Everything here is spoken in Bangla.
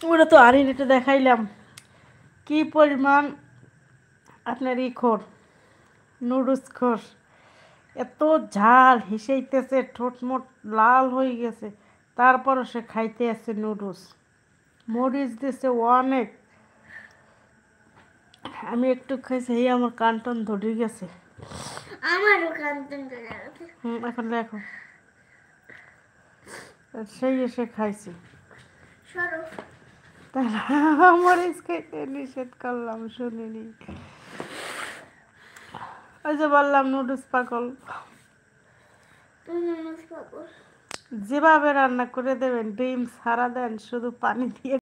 ওটা তো আরিনেটে দেখাইলাম কি পরিমাণ আপনার খোর নুডলস খোর, এত ঝাল হিসাইতেছে, ঠোঁটমোট লাল হয়ে গেছে, তারপরও সে খাইতে আছে নুডলস। মরিচ দিছে অনেক, আমি একটু খাইছি, এই আমার কানটন ধরে গেছে। আমারও কান্তন ধরে গেছে। এখন দেখো সেই এসে খাইছি, সরো। মরিচ খাইতে নিষেধ করলাম, শুনিনি। ওই যে বললাম নুডলস পাগল। তুমি নুডলস পাগল। যেভাবে রান্না করে দেবেন, ডিম ছাড়া দেন, শুধু পানি দিয়ে